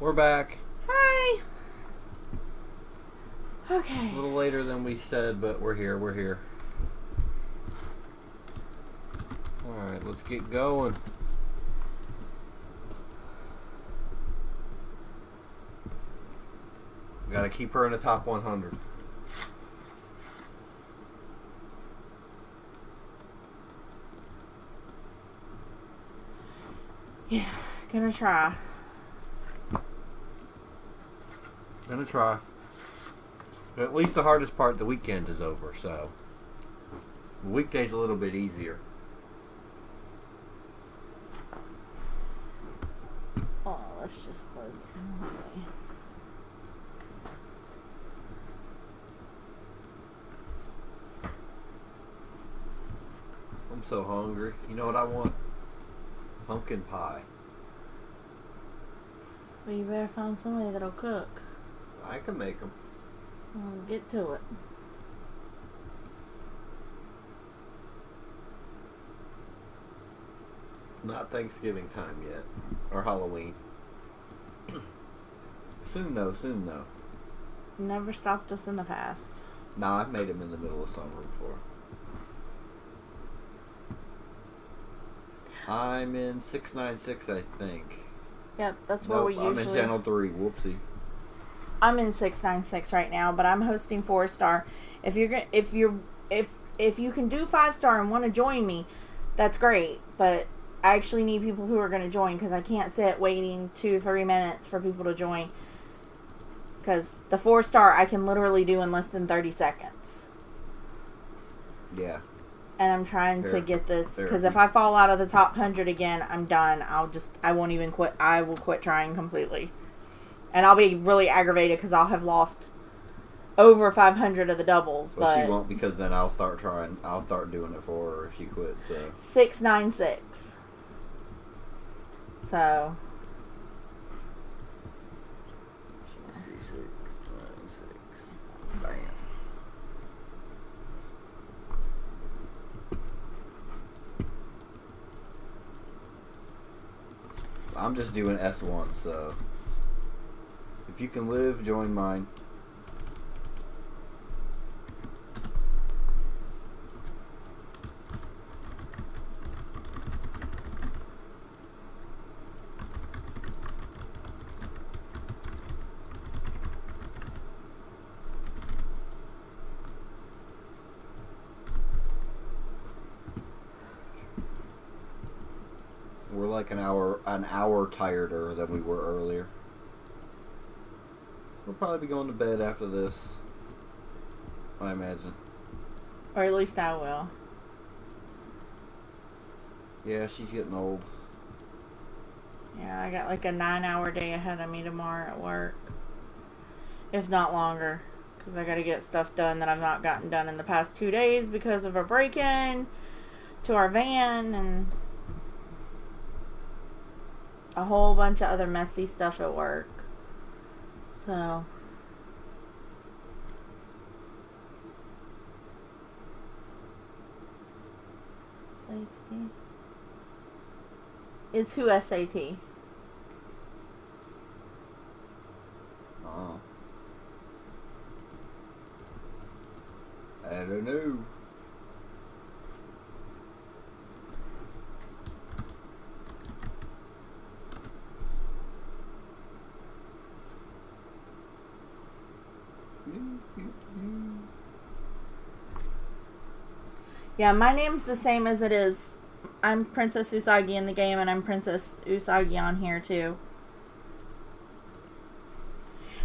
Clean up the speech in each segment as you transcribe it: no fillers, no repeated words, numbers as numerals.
We're back. Hi. Okay. A little later than we said, but we're here. We're here. Alright, let's get going. We gotta keep her in the top 100. Yeah, gonna try. Gonna try. But at least the hardest part, the weekend, is over, so the weekday's a little bit easier. Oh, let's just close it. Okay. I'm so hungry. You know what I want? Pumpkin pie. Well, you better find somebody that'll cook. I can make them. Well, get to it. It's not Thanksgiving time yet. Or Halloween. Soon though, soon though. Never stopped us in the past. Nah, I've made them in the middle of summer before. I'm in 696, I think. Yep, that's where we usually... I'm in channel 3. Whoopsie. I'm in 696 right now, but I'm hosting 4-star. If you can do 5-star and want to join me, that's great. But I actually need people who are going to join because I can't sit waiting 2-3 minutes for people to join. Because the 4-star I can literally do in less than 30 seconds. Yeah. And I'm trying to get this because if I fall out of the top 100 again, I'm done. I won't even quit. I will quit trying completely. And I'll be really aggravated because I'll have lost over 500 of the doubles. But she won't, because then I'll start trying. I'll start doing it for her if she quits. So 696. So. Let's see, 696. Bam. I'm just doing S1, so if you can live, join mine. We're like an hour tireder than we were earlier. We'll probably be going to bed after this, I imagine. Or at least I will. Yeah, she's getting old. Yeah, I got like a 9-hour day ahead of me tomorrow at work. If not longer. Because I got to get stuff done that I've not gotten done in the past 2 days because of a break-in to our van and a whole bunch of other messy stuff at work. So. SAT. Is who SAT? Oh. I don't know. Yeah, my name's the same as it is. I'm Princess Usagi in the game, and I'm Princess Usagi on here, too.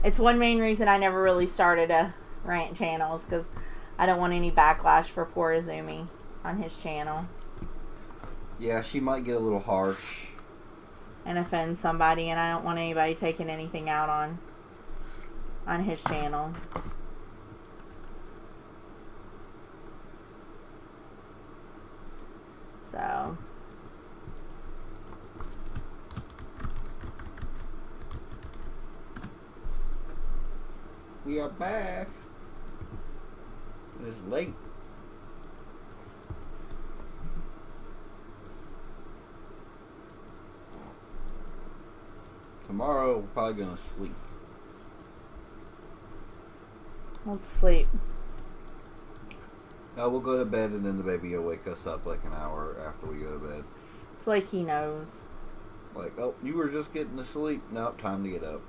It's one main reason I never really started a rant channel, is because I don't want any backlash for poor Azumi on his channel. Yeah, she might get a little harsh. And offend somebody, and I don't want anybody taking anything out on his channel. So. We are back. It's late. Tomorrow we're probably gonna sleep. Let's sleep. No, we'll go to bed and then the baby will wake us up like an hour after we go to bed. It's like he knows. Like, oh, you were just getting to sleep. Nope, time to get up.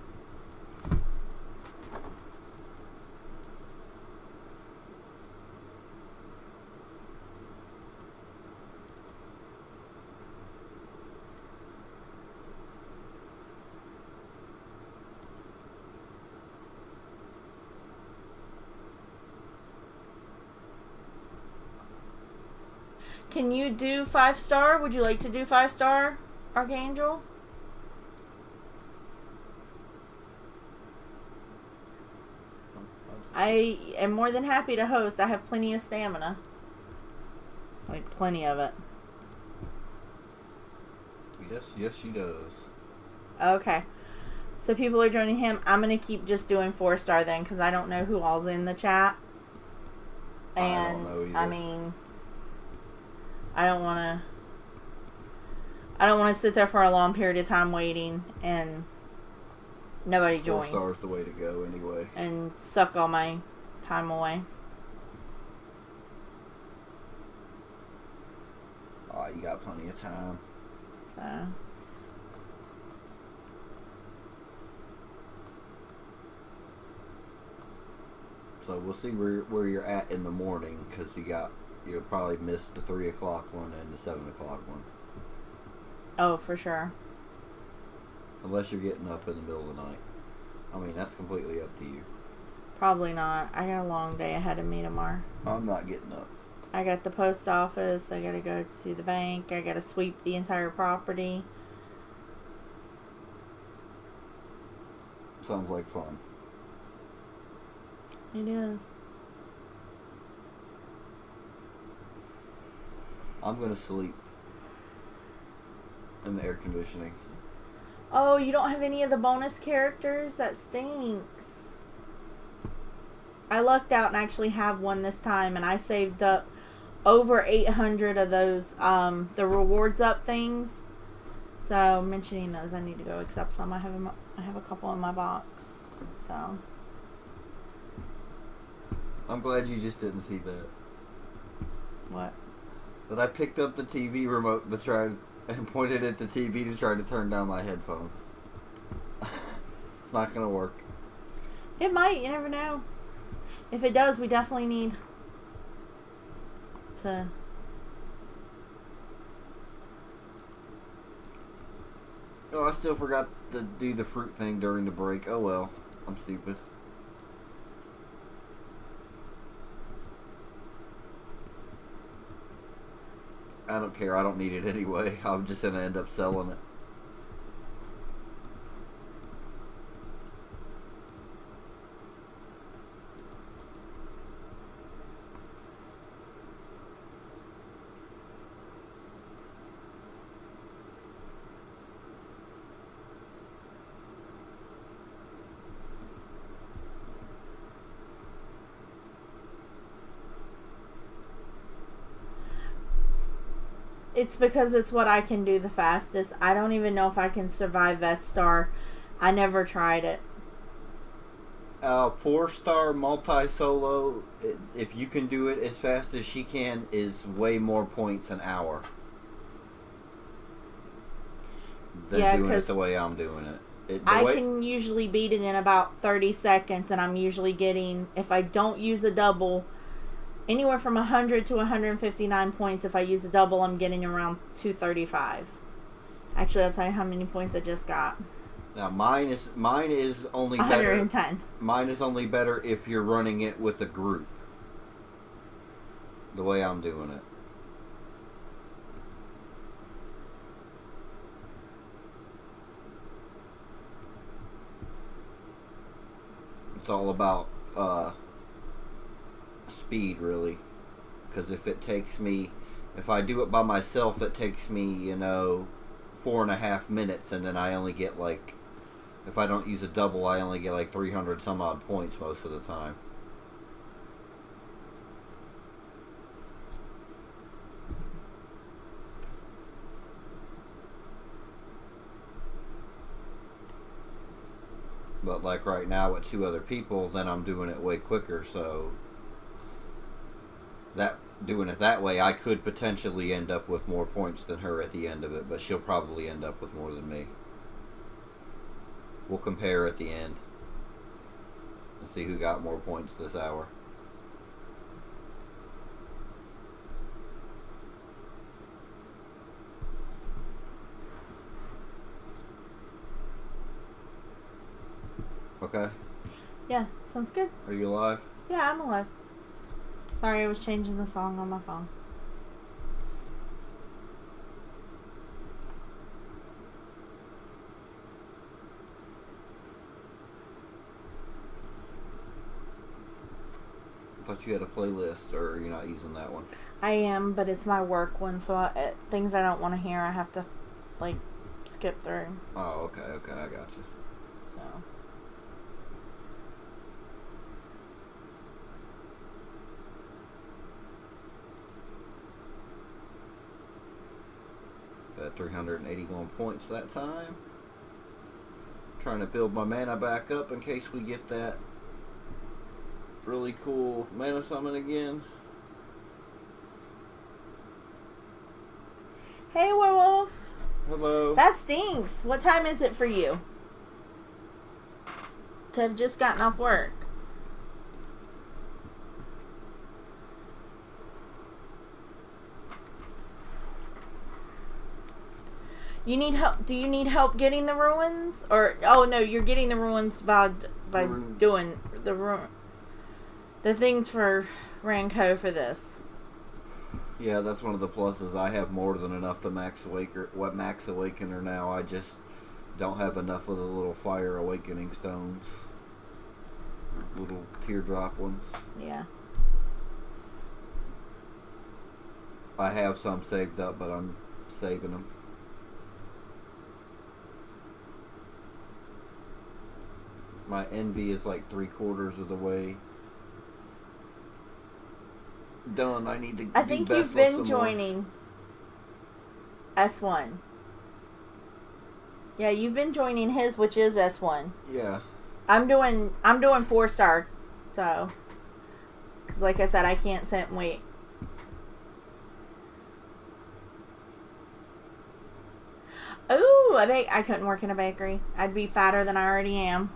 Can you do 5-star? Would you like to do 5-star, Archangel? I am more than happy to host. I have plenty of stamina. Like, plenty of it. Yes, she does. Okay. So people are joining him. I'm going to keep just doing 4-star then, because I don't know who all's in the chat. And, I don't know either. I mean, I don't want to sit there for a long period of time waiting and nobody join. 4-star's the way to go anyway. And suck all my time away. Oh, you got plenty of time. So we'll see where you're at in the morning, because you'll probably miss the 3 o'clock one and the 7 o'clock one. Oh, for sure. Unless you're getting up in the middle of the night. I mean, that's completely up to you. Probably not. I got a long day ahead of me tomorrow. I'm not getting up. I got the post office. I got to go to the bank. I got to sweep the entire property. Sounds like fun. It is. I'm going to sleep in the air conditioning. Oh, you don't have any of the bonus characters? That stinks. I lucked out and actually have one this time, and I saved up over 800 of those, the rewards up things. So, mentioning those, I need to go accept some. I have a couple in my box. So. I'm glad you just didn't see that. What? That I picked up the TV remote to try and pointed at the TV to try to turn down my headphones. It's not going to work. It might. You never know. If it does, we definitely need to... Oh, I still forgot to do the fruit thing during the break. Oh well. I'm stupid. I don't care. I don't need it anyway. I'm just going to end up selling it. It's because it's what I can do the fastest. I don't even know if I can survive Vestar. I never tried it. 4-star multi-solo, if you can do it as fast as she can, is way more points an hour than doing it the way I'm doing it. I can usually beat it in about 30 seconds, and I'm usually getting, if I don't use a double, anywhere from 100 to 159 points. If I use a double, I'm getting around 235. Actually, I'll tell you how many points I just got. Now, mine is only 110. better. Mine is only better if you're running it with a group. The way I'm doing it. It's all about speed, really. Because if I do it by myself, it takes me, 4.5 minutes, and then I only get if I don't use a double, I only get 300 some odd points most of the time. But like right now with 2 other people, then I'm doing it way quicker. So that doing it that way, I could potentially end up with more points than her at the end of it, but she'll probably end up with more than me. We'll compare at the end and see who got more points this hour. Okay. Yeah, sounds good. Are you alive? Yeah, I'm alive. Sorry, I was changing the song on my phone. I thought you had a playlist, or you're not using that one? I am, but it's my work one, so things I don't want to hear, I have to, like, skip through. Oh, okay, I got you. So. Got 381 points that time. Trying to build my mana back up in case we get that really cool mana summon again. Hey, werewolf. Hello. That stinks. What time is it for you? To have just gotten off work. You need help? Do you need help getting the ruins? Or oh no, you're getting the ruins by doing the things for Ranko for this. Yeah, that's one of the pluses. I have more than enough to max awaken her now. I just don't have enough of the little fire awakening stones, little teardrop ones. Yeah. I have some saved up, but I'm saving them. My envy is like 3/4 of the way done. I need to. I think you've been joining S1. Yeah, you've been joining his, which is S1. Yeah. I'm doing 4-star, so because like I said, I can't sit and wait. Ooh, I couldn't work in a bakery. I'd be fatter than I already am.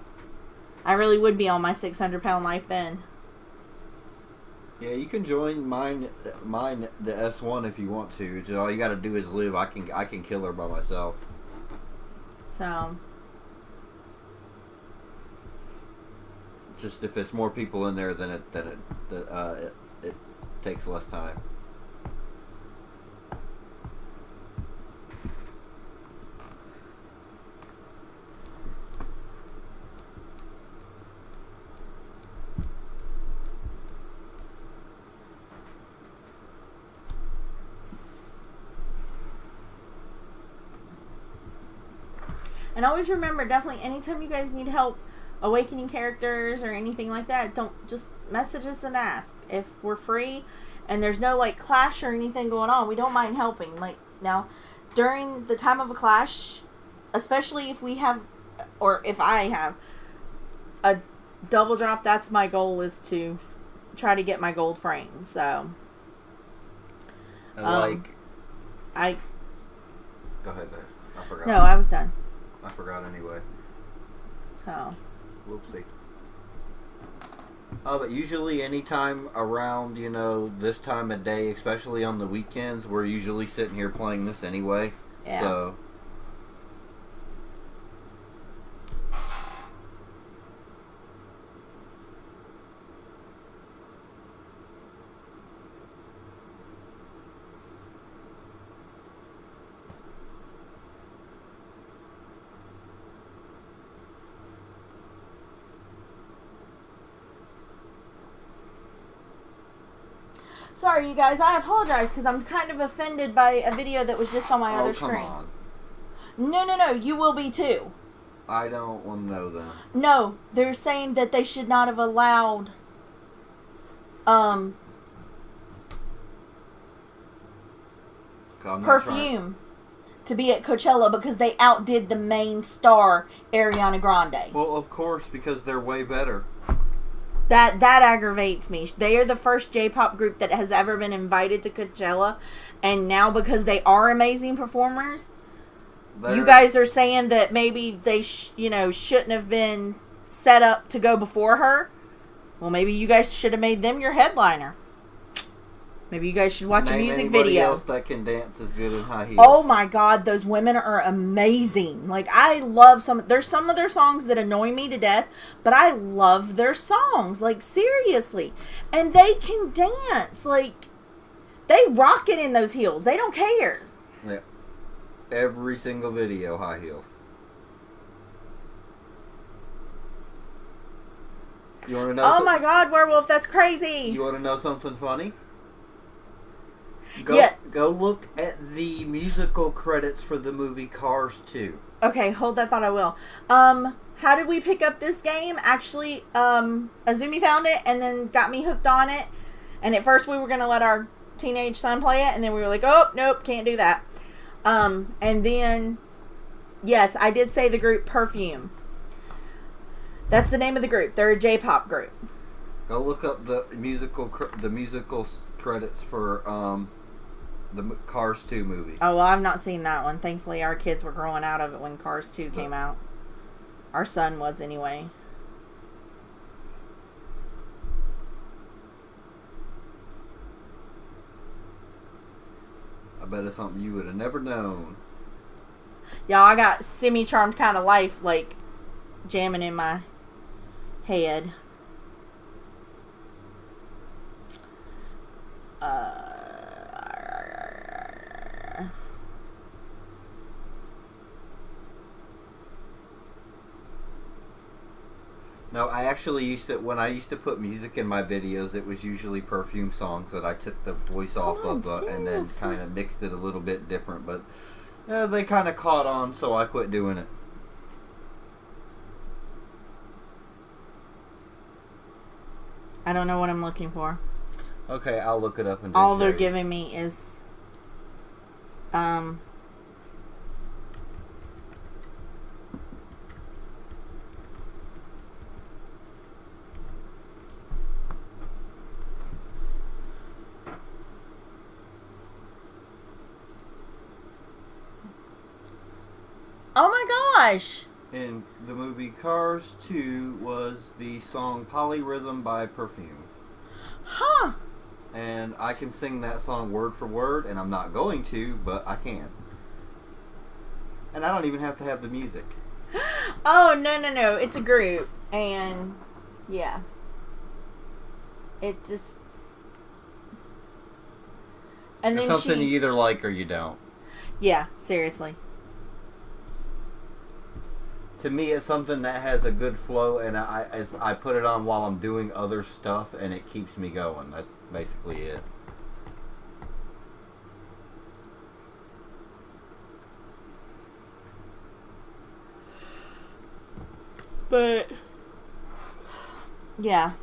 I really would be on my 600-pound life then. Yeah, you can join mine the S1 if you want to. Just all you got to do is live. I can kill her by myself. So. Just if it's more people in there, then it takes less time. And always remember, definitely, anytime you guys need help awakening characters or anything like that, don't just message us and ask. If we're free and there's no, like, clash or anything going on, we don't mind helping. Like, now, during the time of a clash, especially if we have, or if I have, a double drop, that's my goal, is to try to get my gold frame, so. And Go ahead there. I forgot. No, I was done. I forgot anyway. So. Whoopsie. But usually anytime around, this time of day, especially on the weekends, we're usually sitting here playing this anyway. Yeah. So. Sorry, you guys. I apologize because I'm kind of offended by a video that was just on my other screen. On. No. You will be too. I don't want to know them. No, they're saying that they should not have allowed perfume to be at Coachella because they outdid the main star, Ariana Grande. Well, of course, because they're way better. That aggravates me. They are the first J-pop group that has ever been invited to Coachella, and now because they are amazing performers, you guys are saying that maybe they shouldn't have been set up to go before her. Well, maybe you guys should have made them your headliner. Maybe you guys should watch a music video. Else that can dance as good in high heels. Oh my God, those women are amazing. Like, I love there's some of their songs that annoy me to death, but I love their songs. Like, seriously. And they can dance. Like, they rock it in those heels. They don't care. Yeah. Every single video, high heels. You want to know? Oh my God, Werewolf, that's crazy. You want to know something funny? Yeah. Go look at the musical credits for the movie Cars 2. Okay, hold that thought, I will. How did we pick up this game? Actually, Azumi found it and then got me hooked on it. And at first we were going to let our teenage son play it, and then we were like, oh, nope, can't do that. And then, yes, I did say the group Perfume. That's the name of the group. They're a J-pop group. Go look up the musical credits for the Cars 2 movie. Oh, well, I've not seen that one. Thankfully, our kids were growing out of it when Cars 2 came out. Our son was, anyway. I bet it's something you would have never known. Y'all, I got Semi-Charmed Kind of Life, like, jamming in my head. No, I actually when I used to put music in my videos, it was usually Perfume songs that I took the voice off of and then kind of mixed it a little bit different. But they kind of caught on, so I quit doing it. I don't know what I'm looking for. Okay, I'll look it up and all they're giving me is oh my gosh! In the movie Cars 2 was the song Polyrhythm by Perfume. Huh. And I can sing that song word for word, and I'm not going to, but I can. And I don't even have to have the music. Oh, no. It's a group. And, yeah. It just... And it's then something you either like or you don't. Yeah, seriously. To me, it's something that has a good flow, and I put it on while I'm doing other stuff, and it keeps me going. That's basically it. But, yeah.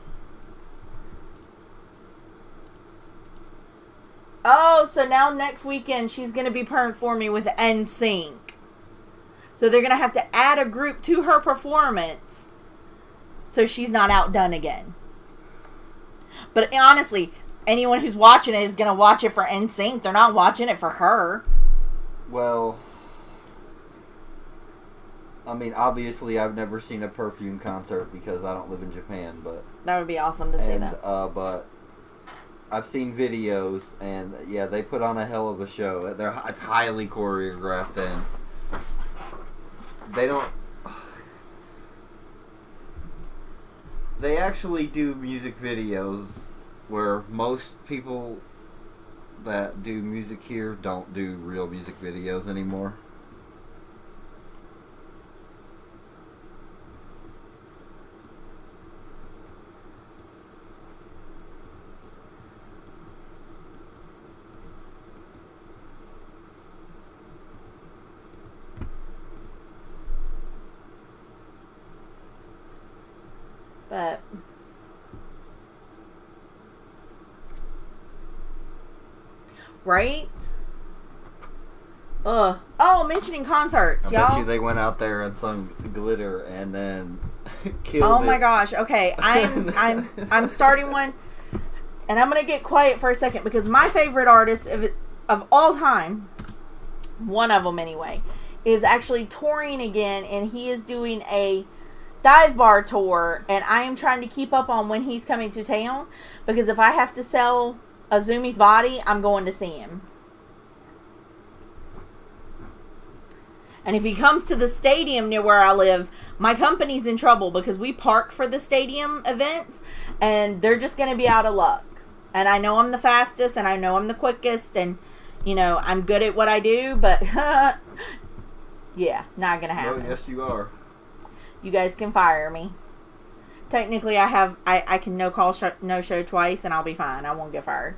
Oh, so now next weekend she's going to be performing with NSYNC. So they're going to have to add a group to her performance so she's not outdone again. But honestly, anyone who's watching it is going to watch it for NSYNC. They're not watching it for her. Well, I mean, obviously I've never seen a Perfume concert because I don't live in Japan, but... That would be awesome to see that. But I've seen videos, and yeah, they put on a hell of a show. It's highly choreographed, and... They actually do music videos where most people that do music here don't do real music videos anymore. But right? Ugh. Oh, mentioning concerts, I y'all. bet you they went out there and sung Glitter and then killed Oh it. my gosh. Okay, I'm starting one, and I'm gonna get quiet for a second because my favorite artist of all time, one of them anyway, is actually touring again, and he is doing a dive bar tour, and I am trying to keep up on when he's coming to town, because if I have to sell Azumi's body, I'm going to see him. And if he comes to the stadium near where I live, my company's in trouble because we park for the stadium events, and they're just going to be out of luck. And I know I'm the fastest, and I know I'm the quickest, and, you know, I'm good at what I do, but, yeah, not going to happen. Oh, yes, you are. You guys can fire me. Technically, I can no show twice, and I'll be fine. I won't get fired.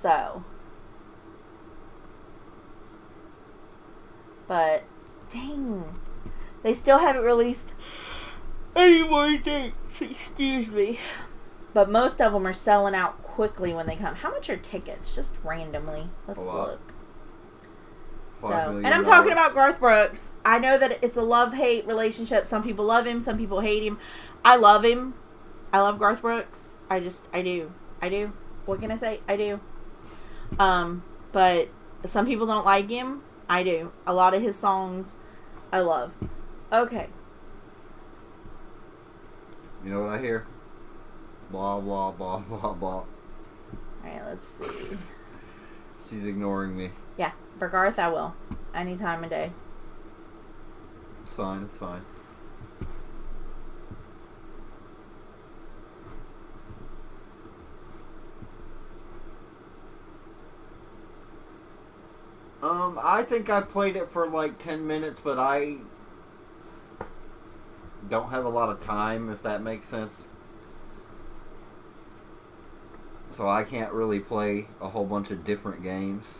So... But, dang, they still haven't released any more dates. Excuse me. But most of them are selling out quickly when they come. How much are tickets? Just randomly. Let's look. So, and I'm talking about Garth Brooks. I know that it's a love-hate relationship. Some people love him. Some people hate him. I love him. I love Garth Brooks. I do. What can I say? I do. But some people don't like him. I do. A lot of his songs I love. Okay. You know what I hear? Blah, blah, blah, blah, blah. Alright, let's see. She's ignoring me. Yeah, for Garth I will. Any time of day. It's fine, it's fine. I think I played it for like 10 minutes, but I don't have a lot of time, if that makes sense. So I can't really play a whole bunch of different games.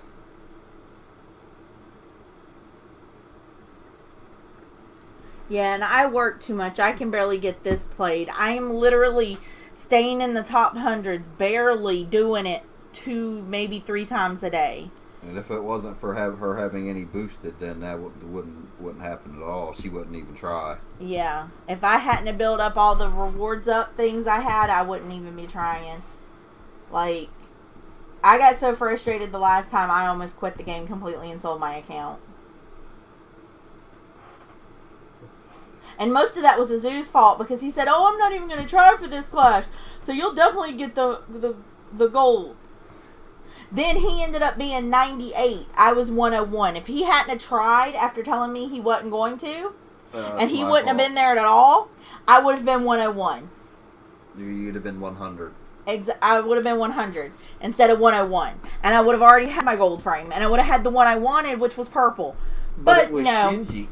Yeah, and I work too much. I can barely get this played. I am literally staying in the top hundreds, barely doing it 2, maybe 3 times a day. And if it wasn't for her having any boosted, then that wouldn't happen at all. She wouldn't even try. Yeah. If I hadn't have built up all the rewards up things I had, I wouldn't even be trying. Like, I got so frustrated the last time I almost quit the game completely and sold my account. And most of that was Azu's fault because he said, "Oh, I'm not even going to try for this clash, so you'll definitely get the gold." Then he ended up being 98. I was 101. If he hadn't have tried after telling me he wasn't going to, and he wouldn't have been there at all, I would have been 101. You'd have been 100. I would have been 100 instead of 101. And I would have already had my gold frame. And I would have had the one I wanted, which was purple. But it was no. Shinji.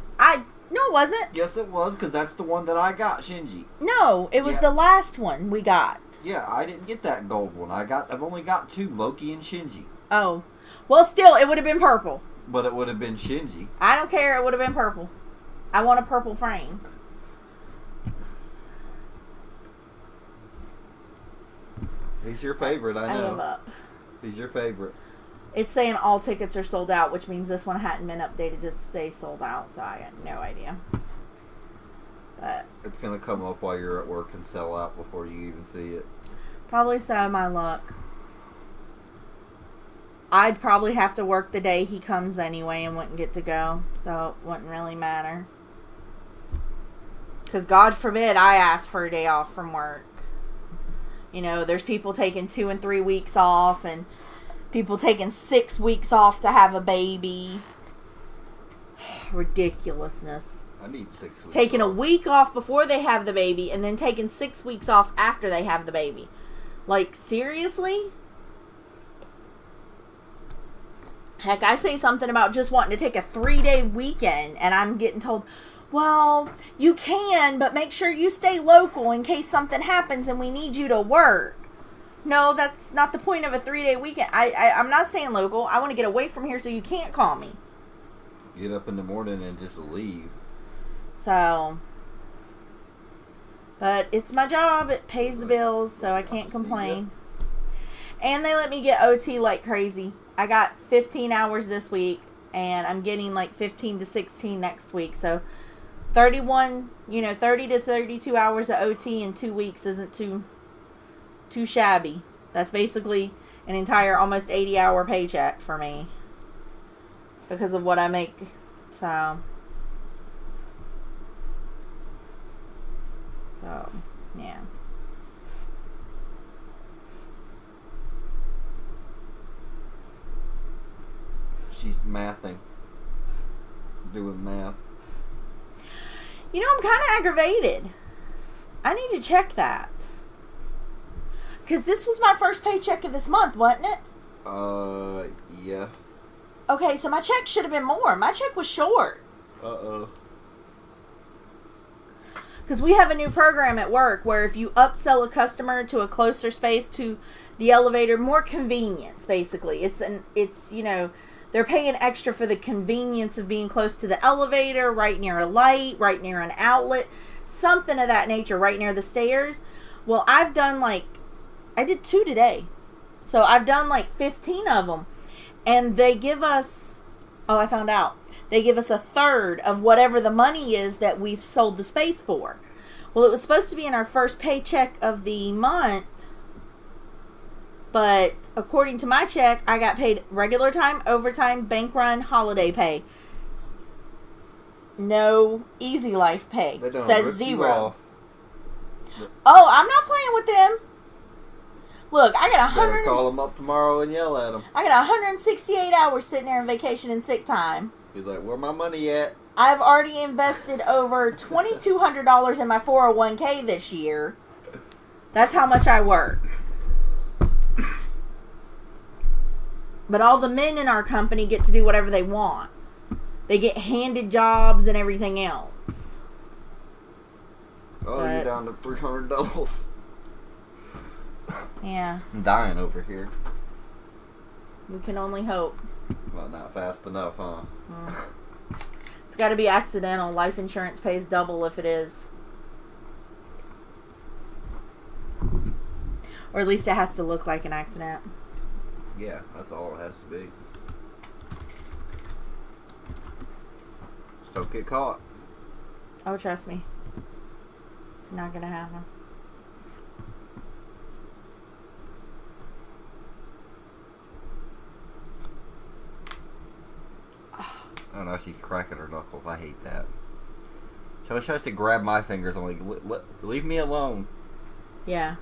No, it wasn't. Yes, it was, because that's the one that I got, Shinji. No, it was the last one we got. Yeah, I didn't get that gold one. I've only got 2, Loki and Shinji. Oh. Well, still, it would have been purple. But it would have been Shinji. I don't care. It would have been purple. I want a purple frame. He's your favorite, I know. I give up. He's your favorite. It's saying all tickets are sold out, which means this one hadn't been updated to say sold out, so I got no idea. But it's going to come up while you're at work and sell out before you even see it. Probably so, my luck. I'd probably have to work the day he comes anyway and wouldn't get to go, so it wouldn't really matter. Because God forbid I ask for a day off from work. You know, there's people taking 2 and 3 weeks off, and people taking 6 weeks off to have a baby. Ridiculousness. I need 6 weeks Taking off. a week off before they have the baby, and then taking 6 weeks off after they have the baby. Like, seriously? Heck, I say something about just wanting to take a 3-day weekend, and I'm getting told, well, you can, but make sure you stay local in case something happens and we need you to work. No, that's not the point of a 3-day weekend. I'm not staying local. I want to get away from here so you can't call me. Get up in the morning and just leave. So, but it's my job. It pays the bills, so I can't complain. And they let me get OT like crazy. I got 15 hours this week. and I'm getting like 15 to 16 next week. So 30 to 32 hours of OT in 2 weeks isn't too shabby. That's basically an entire almost 80-hour paycheck for me because of what I make. So yeah. She's mathing. Doing math. You know, I'm kind of aggravated. I need to check that. Because this was my first paycheck of this month, wasn't it? Yeah. Okay, so my check should have been more. My check was short. Uh-oh. Because we have a new program at work where if you upsell a customer to a closer space to the elevator, more convenience, basically. It's they're paying extra for the convenience of being close to the elevator, right near a light, right near an outlet, something of that nature, right near the stairs. Well, I did 2 today. So I've done like 15 of them. And they give us, I found out. They give us a third of whatever the money is that we've sold the space for. Well, it was supposed to be in our first paycheck of the month. But according to my check, I got paid regular time, overtime, bank run, holiday pay. No easy life pay. Says 0. Oh, I'm not playing with them. Look, I got 100. Better call them up tomorrow and yell at them. I got 168 hours sitting there in vacation and sick time. Be like, where my money at? I've already invested over $2,200 in my 401k this year. That's how much I work. But all the men in our company get to do whatever they want. They get handed jobs and everything else. Oh, you're down to $300. Yeah. I'm dying over here. We can only hope. Well, not fast enough, huh? It's got to be accidental. Life insurance pays double if it is. Or at least it has to look like an accident. Yeah, that's all it has to be. Just don't get caught. Oh, trust me. Not gonna happen. Oh no, she's cracking her knuckles. I hate that. She always tries to grab my fingers. I'm like, leave me alone. Yeah.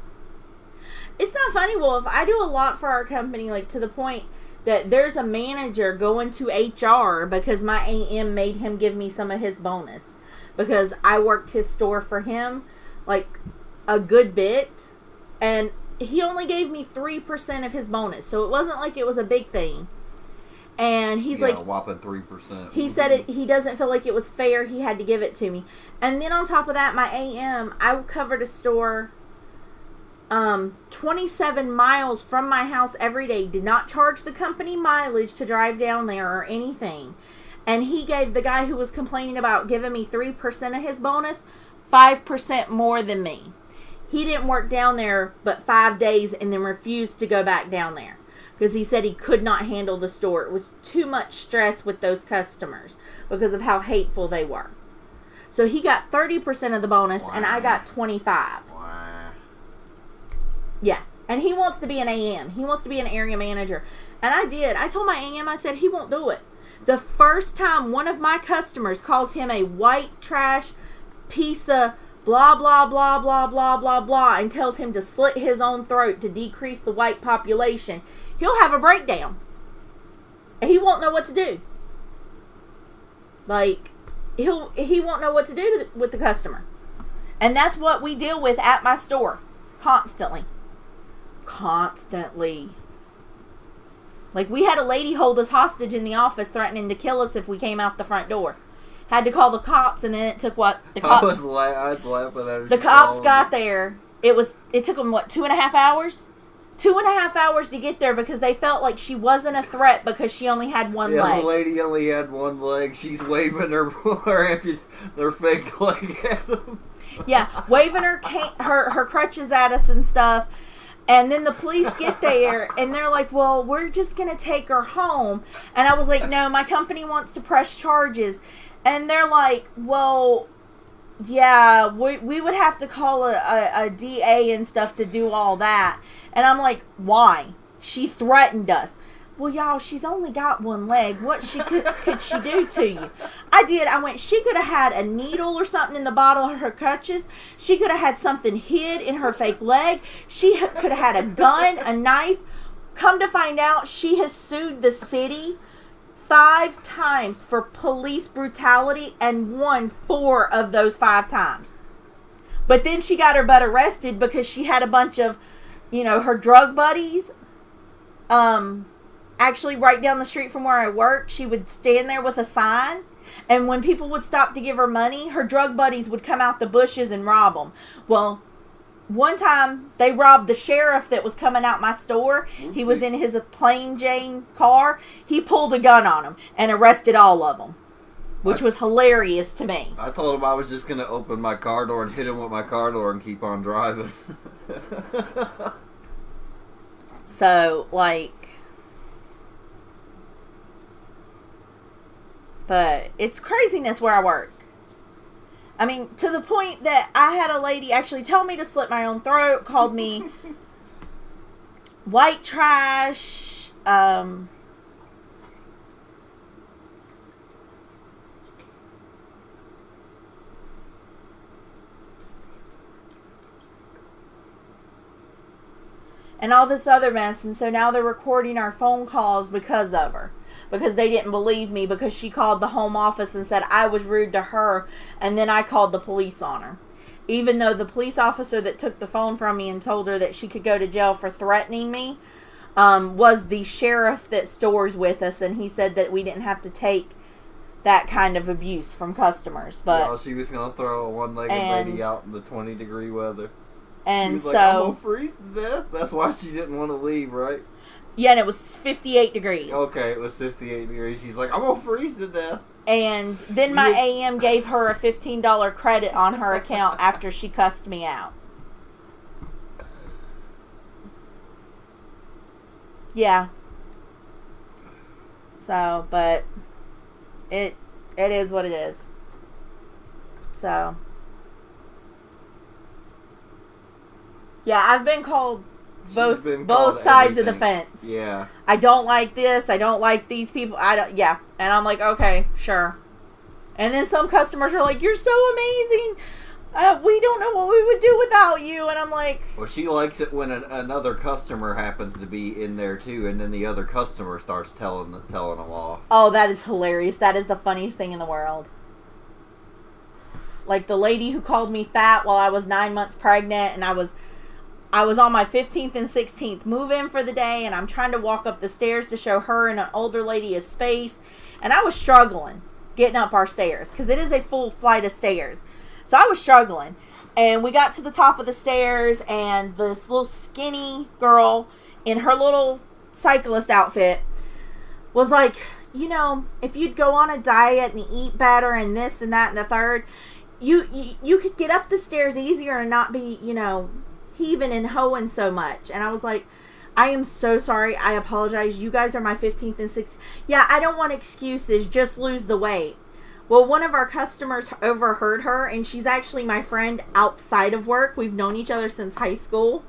It's not funny. Well, if I do a lot for our company, like to the point that there's a manager going to HR because my AM made him give me some of his bonus because I worked his store for him like a good bit, and he only gave me 3% of his bonus, so it wasn't like it was a big thing. And he's like, a whopping 3%. He said he doesn't feel like it was fair. He had to give it to me. And then on top of that, my AM, I covered a store 27 miles from my house every day. Did not charge the company mileage to drive down there or anything. And he gave the guy who was complaining about giving me 3% of his bonus 5% more than me. He didn't work down there but 5 days and then refused to go back down there. Because he said he could not handle the store. It was too much stress with those customers because of how hateful they were. So he got 30% of the bonus, and I got 25%. Yeah. And he wants to be an AM. He wants to be an area manager. And I did. I told my AM, I said, he won't do it. The first time one of my customers calls him a white trash piece of blah, blah, blah, blah, blah, blah, blah, and tells him to slit his own throat to decrease the white population, he'll have a breakdown. And he won't know what to do. Like, he won't know what to do with the customer. And that's what we deal with at my store. Constantly. Like, we had a lady hold us hostage in the office threatening to kill us if we came out the front door. Had to call the cops, and then it took what? The cops, I was laughing at her. The cops got there. It took them, 2.5 hours? 2.5 hours to get there because they felt like she wasn't a threat because she only had one leg. Yeah, the lady only had one leg. She's waving her fake leg at them. Yeah, waving her crutches at us and stuff. And then the police get there, and they're like, well, we're just going to take her home. And I was like, no, my company wants to press charges. And they're like, well, yeah, we would have to call a DA and stuff to do all that. And I'm like, why? She threatened us. Well, y'all, she's only got one leg. What could she do to you? I did. I went, she could have had a needle or something in the bottom of her crutches. She could have had something hid in her fake leg. She could have had a gun, a knife. Come to find out, she has sued the city 5 times for police brutality and won 4 of those 5 times. But then she got her butt arrested because she had a bunch of, her drug buddies, actually right down the street from where I work. She would stand there with a sign, and when people would stop to give her money, her drug buddies would come out the bushes and rob them. Well, one time they robbed the sheriff that was coming out my store. He was in his plain Jane car. He pulled a gun on him and arrested all of them, which was hilarious to me. I told him I was just going to open my car door and hit him with my car door and keep on driving. So, but it's craziness where I work. I mean, to the point that I had a lady actually tell me to slit my own throat, called me white trash, and all this other mess. And so now they're recording our phone calls because of her. Because they didn't believe me, because she called the home office and said I was rude to her, and then I called the police on her. Even though the police officer that took the phone from me and told her that she could go to jail for threatening me was the sheriff that stores with us, and he said that we didn't have to take that kind of abuse from customers. But she was going to throw a one-legged lady out in the 20-degree weather. And she was so, like, I'm going to freeze to death. That's why she didn't want to leave, right? Yeah, and it was 58 degrees. Okay, it was 58 degrees. He's like, I'm going to freeze to death. And then my AM gave her a $15 credit on her account after she cussed me out. Yeah. So, but it is what it is. So. Yeah, I've been called both sides of the fence. Yeah. I don't like this. I don't like these people. Yeah. And I'm like, okay, sure. And then some customers are like, you're so amazing. We don't know what we would do without you. And I'm like... Well, she likes it when another customer happens to be in there, too. And then the other customer starts telling them off. Oh, that is hilarious. That is the funniest thing in the world. Like the lady who called me fat while I was 9 months pregnant. And I was on my 15th and 16th move-in for the day, and I'm trying to walk up the stairs to show her and an older lady a space, and I was struggling getting up our stairs, because it is a full flight of stairs. So I was struggling, and we got to the top of the stairs, and this little skinny girl in her little cyclist outfit was like, if you'd go on a diet and eat better and this and that and the third, you could get up the stairs easier and not be, heaving and hoeing so much. And I was like, I am so sorry. I apologize. You guys are my 15th and 16th. Yeah, I don't want excuses. Just lose the weight. Well, one of our customers overheard her, and she's actually my friend outside of work. We've known each other since high school.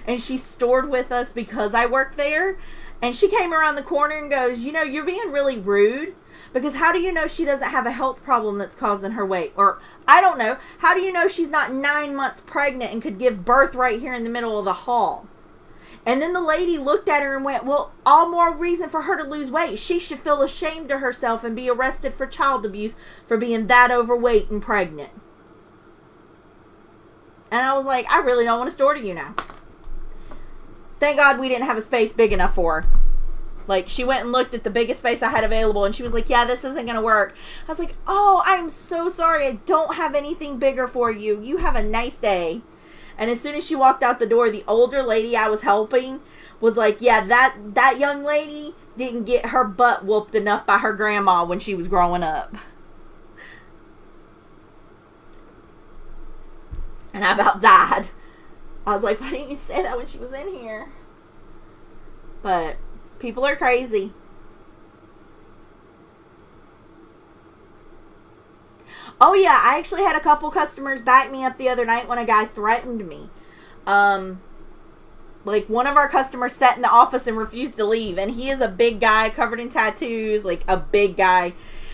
And she stored with us because I work there. And she came around the corner and goes, you're being really rude. Because how do you know she doesn't have a health problem that's causing her weight? Or, I don't know, how do you know she's not 9 months pregnant and could give birth right here in the middle of the hall? And then the lady looked at her and went, well, all more reason for her to lose weight. She should feel ashamed of herself and be arrested for child abuse for being that overweight and pregnant. And I was like, I really don't want to store to you now. Thank God we didn't have a space big enough for her. Like, she went and looked at the biggest space I had available, and she was like, yeah, this isn't going to work. I was like, oh, I'm so sorry. I don't have anything bigger for you. You have a nice day. And as soon as she walked out the door, the older lady I was helping was like, yeah, that young lady didn't get her butt whooped enough by her grandma when she was growing up. And I about died. I was like, why didn't you say that when she was in here? But people are crazy. Oh yeah, I actually had a couple customers back me up the other night when a guy threatened me. Like one of our customers sat in the office and refused to leave, and he is a big guy covered in tattoos, like a big guy.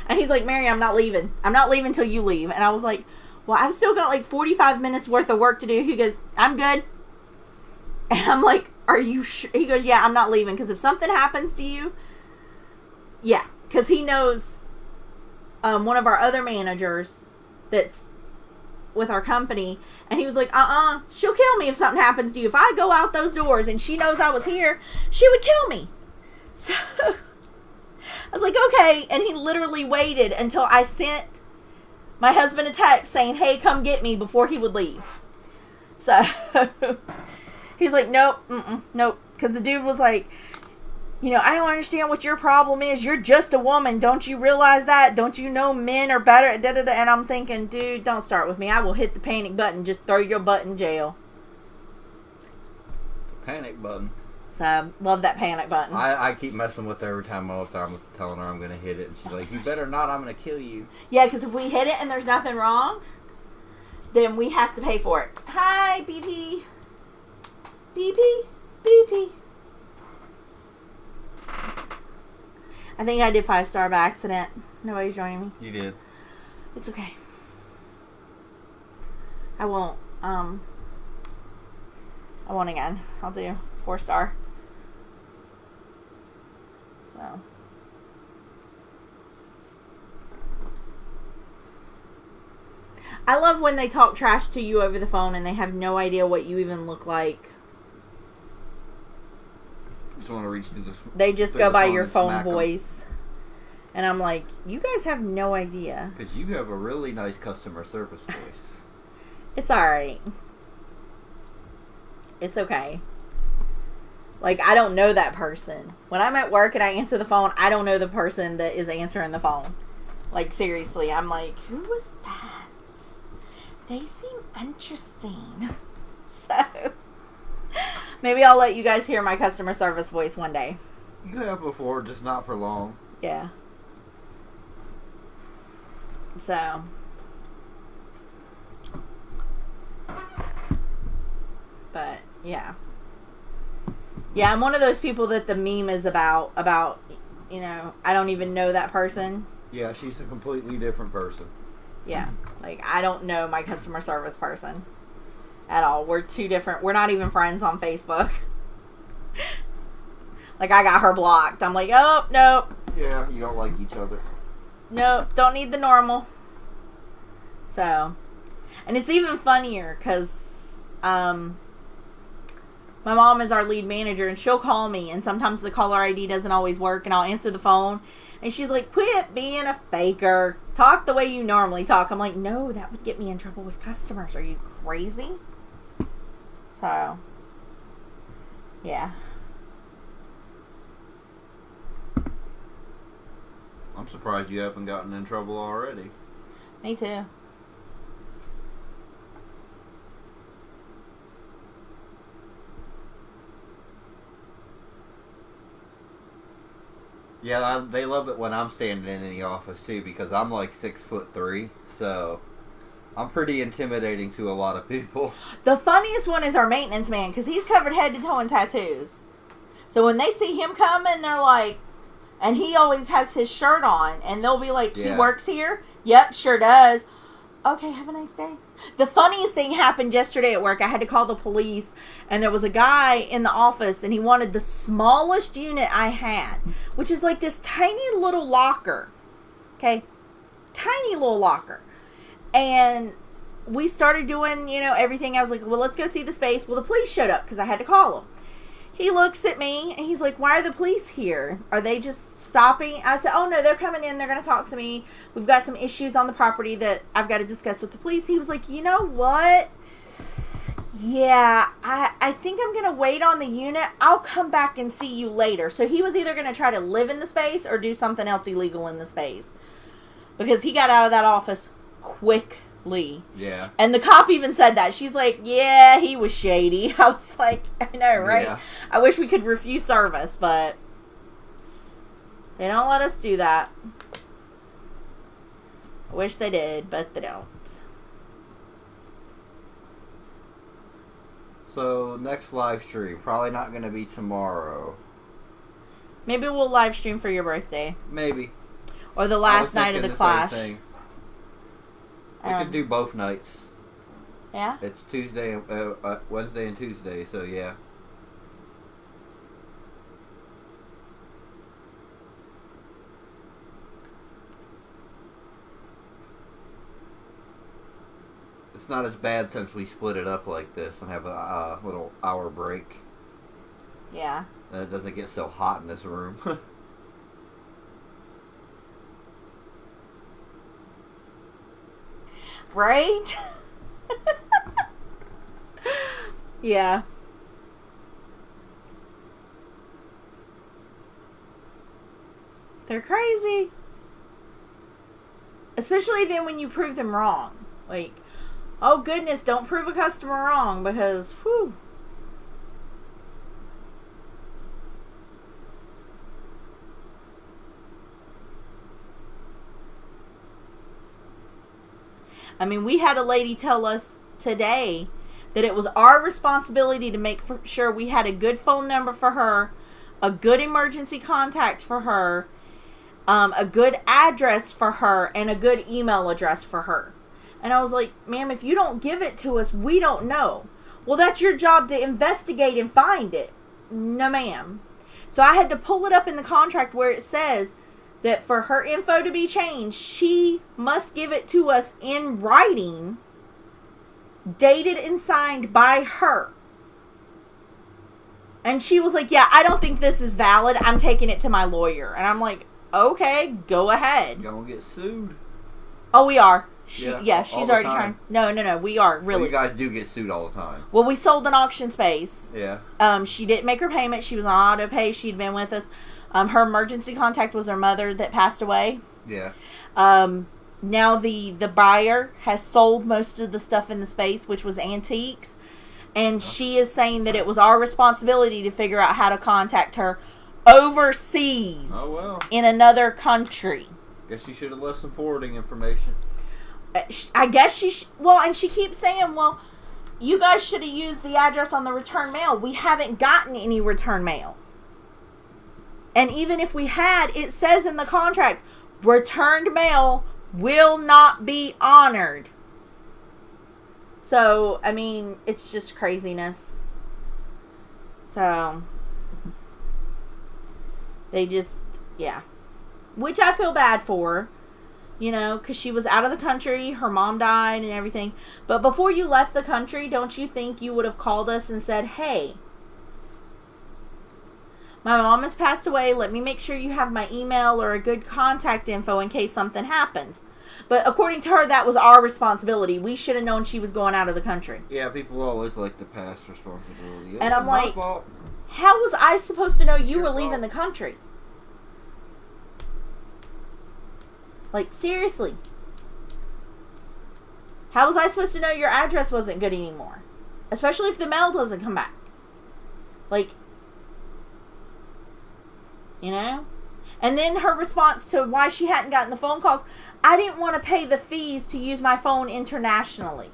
And he's like, Mary, I'm not leaving. I'm not leaving until you leave. And I was like, well, I've still got like 45 minutes worth of work to do. He goes, I'm good. And I'm like, are you sure? He goes, yeah, I'm not leaving. Because if something happens to you, yeah. Because he knows one of our other managers that's with our company. And he was like, she'll kill me if something happens to you. If I go out those doors and she knows I was here, she would kill me. So I was like, okay. And he literally waited until I sent my husband a text saying, hey, come get me, before he would leave. So he's like, nope, nope. Because the dude was like, I don't understand what your problem is. You're just a woman. Don't you realize that? Don't you know men are better? And I'm thinking, dude, don't start with me. I will hit the panic button. Just throw your butt in jail. Panic button. So, love that panic button. I keep messing with her every time I'm telling her I'm going to hit it. And she's like, you better not. I'm going to kill you. Yeah, because if we hit it and there's nothing wrong, then we have to pay for it. Hi, BP. BP. BP. I think I did 5-star by accident. Nobody's joining me. You did. It's okay. I won't again. I'll do 4-star. So. I love when they talk trash to you over the phone and they have no idea what you even look like. Just want to reach through this. They just go by your phone voice. And I'm like, you guys have no idea. Because you have a really nice customer service voice. It's alright. It's okay. Like, I don't know that person. When I'm at work and I answer the phone, I don't know the person that is answering the phone. Like, seriously, I'm like, who was that? They seem interesting. So, maybe I'll let you guys hear my customer service voice one day. You have before, just not for long. Yeah. So. But, yeah. Yeah, I'm one of those people that the meme is about, I don't even know that person. Yeah, she's a completely different person. Yeah. Like, I don't know my customer service person at all. We're two different. We're not even friends on Facebook. Like, I got her blocked. I'm like, oh, nope. Yeah, you don't like each other. Nope, don't need the normal. So, and it's even funnier because my mom is our lead manager and she'll call me and sometimes the caller ID doesn't always work and I'll answer the phone and she's like, quit being a faker. Talk the way you normally talk. I'm like, no, that would get me in trouble with customers. Are you crazy? So, yeah. I'm surprised you haven't gotten in trouble already. Me too. Yeah, they love it when I'm standing in the office too because I'm like 6'3", so I'm pretty intimidating to a lot of people. The funniest one is our maintenance man because he's covered head to toe in tattoos. So when they see him coming, they're like, and he always has his shirt on, and they'll be like, he works here? Yep, sure does. Okay, have a nice day. The funniest thing happened yesterday at work. I had to call the police, and there was a guy in the office, and he wanted the smallest unit I had, which is like this tiny little locker. Okay? Tiny little locker. And we started doing, everything. I was like, well, let's go see the space. Well, the police showed up because I had to call them. He looks at me and he's like, why are the police here? Are they just stopping? I said, oh no, they're coming in. They're going to talk to me. We've got some issues on the property that I've got to discuss with the police. He was like, you know what? Yeah, I think I'm going to wait on the unit. I'll come back and see you later. So he was either going to try to live in the space or do something else illegal in the space. Because he got out of that office quick. Lee. Yeah. And the cop even said that. She's like, yeah, he was shady. I was like, I know, right? Yeah. I wish we could refuse service, but they don't let us do that. I wish they did, but they don't. So, next live stream. Probably not going to be tomorrow. Maybe we'll live stream for your birthday. Maybe. Or the last night of the Clash. We could do both nights. Yeah? It's Tuesday, Wednesday and Tuesday, so yeah. It's not as bad since we split it up like this and have a little hour break. Yeah. And it doesn't get so hot in this room. Right? Yeah. They're crazy. Especially then when you prove them wrong. Like, oh goodness, don't prove a customer wrong because, whew. I mean, we had a lady tell us today that it was our responsibility to make sure we had a good phone number for her, a good emergency contact for her, a good address for her, and a good email address for her. And I was like, ma'am, if you don't give it to us, we don't know. Well, that's your job to investigate and find it. No, ma'am. So I had to pull it up in the contract where it says that for her info to be changed, she must give it to us in writing, dated and signed by her. And she was like, yeah, I don't think this is valid. I'm taking it to my lawyer. And I'm like, okay, go ahead. Y'all gonna get sued. Oh, we are. Yeah, she's already trying. No, we are, really. Well, you guys do get sued all the time. Well, we sold an auction space. Yeah. She didn't make her payment. She was on auto pay. She'd been with us. Her emergency contact was her mother that passed away. Yeah. Now the buyer has sold most of the stuff in the space, which was antiques. And she is saying that it was our responsibility to figure out how to contact her overseas. Oh, well. In another country. Guess you should have left some forwarding information. I guess she... Well, and she keeps saying, well, you guys should have used the address on the return mail. We haven't gotten any return mail. And even if we had, it says in the contract, returned mail will not be honored. So, I mean, it's just craziness. So, they just, yeah. Which I feel bad for, you know, because she was out of the country, her mom died and everything. But before you left the country, don't you think you would have called us and said, hey, my mom has passed away. Let me make sure you have my email or a good contact info in case something happens. But according to her, that was our responsibility. We should have known she was going out of the country. Yeah, people always like to pass responsibility. And I'm like, fault. How was I supposed to know you were leaving the country? Like, seriously. How was I supposed to know your address wasn't good anymore? Especially if the mail doesn't come back. Like, you know? And then her response to why she hadn't gotten the phone calls, I didn't want to pay the fees to use my phone internationally.